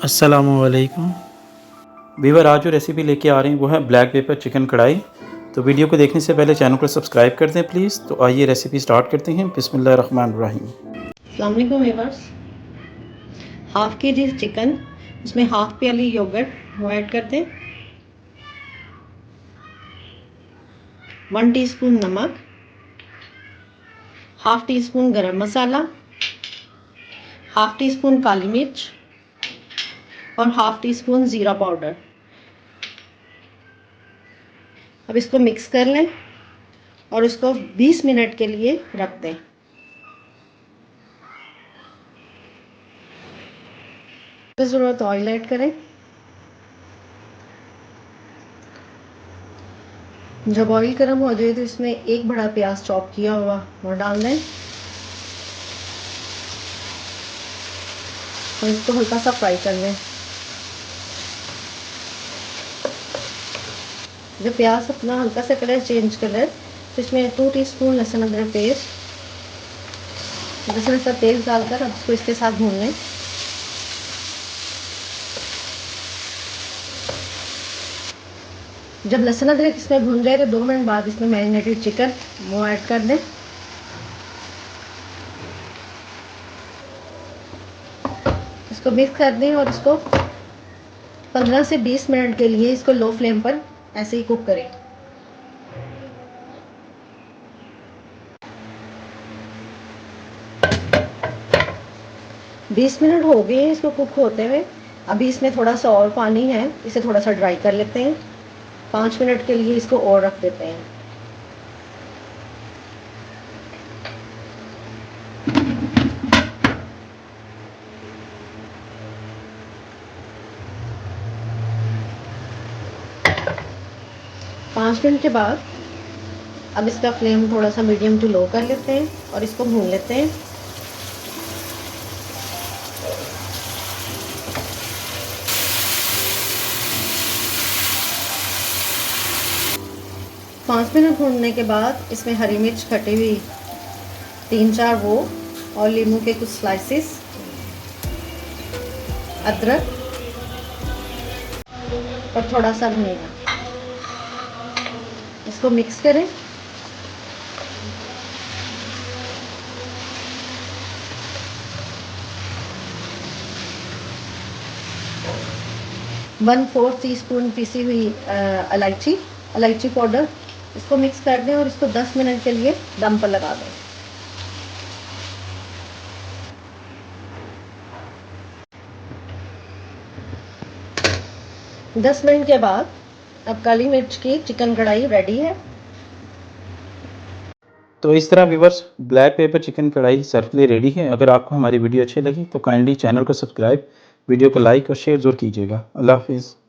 अस्सलामुअलैकुम वीवर। आज जो रेसिपी लेके आ रहे हैं वो है ब्लैक पेपर चिकन कढ़ाई। तो वीडियो को देखने से पहले चैनल को सब्सक्राइब कर दें प्लीज़। तो आइए रेसिपी स्टार्ट करते हैं। बिस्मिल्लाहिर्रहमानिर्रहीम। अस्सलाम वालेकुम व्यूअर्स। हाफ़ के जी चिकन, उसमें हाफ़ प्याली योगर्ट वो ऐड कर दें, 1 टीस्पून नमक, हाफ़ टी स्पून गरम मसाला, हाफ़ टी स्पून काली मिर्च और हाफ़ टी स्पून ज़ीरा पाउडर। अब इसको मिक्स कर लें और इसको 20 मिनट के लिए रख दें। ज़रूरत ऑयल ऐड करें। जब ऑयल गर्म हो जाए तो इसमें एक बड़ा प्याज चॉप किया हुआ वो डाल दें और इसको हल्का सा फ्राई कर लें। जब प्याज अपना हल्का सा कलर चेंज कर ले तो इसमें 2 टीस्पून लहसुन अदरक पेस्ट, लहसुन सा तेल डालकर अब इसको इसके साथ भून लें। जब लहसुन अदरक इसमें भून जाए तो 2 मिनट बाद इसमें मैरिनेटेड चिकन वो ऐड कर दें। इसको मिक्स कर दें और इसको 15 से 20 मिनट के लिए इसको लो फ्लेम पर ऐसे ही कुक करें। बीस मिनट हो गए हैं इसको कुक होते हुए। अभी इसमें थोड़ा सा और पानी है, इसे थोड़ा सा ड्राई कर लेते हैं। 5 मिनट के लिए इसको और रख देते हैं। पाँच मिनट के बाद अब इसका फ्लेम थोड़ा सा मीडियम टू लो कर लेते हैं और इसको भून लेते हैं। पाँच मिनट भूनने के बाद इसमें हरी मिर्च कटी हुई 3-4 वो और नींबू के कुछ स्लाइसेस, अदरक और थोड़ा सा धनिया, इसको मिक्स करें। वन फोर्थ टी स्पून पिसी हुई इलायची पाउडर, इसको मिक्स कर दें और इसको 10 मिनट के लिए दम पर लगा दें। दस मिनट के बाद अब काली मिर्च की चिकन कढ़ाई रेडी है। तो इस तरह व्यूवर्स ब्लैक पेपर चिकन कढ़ाई सर्व के लिए रेडी है। अगर आपको हमारी वीडियो अच्छी लगी तो काइंडली चैनल को सब्सक्राइब, वीडियो को लाइक और शेयर ज़रूर कीजिएगा। अल्लाह हाफिज़।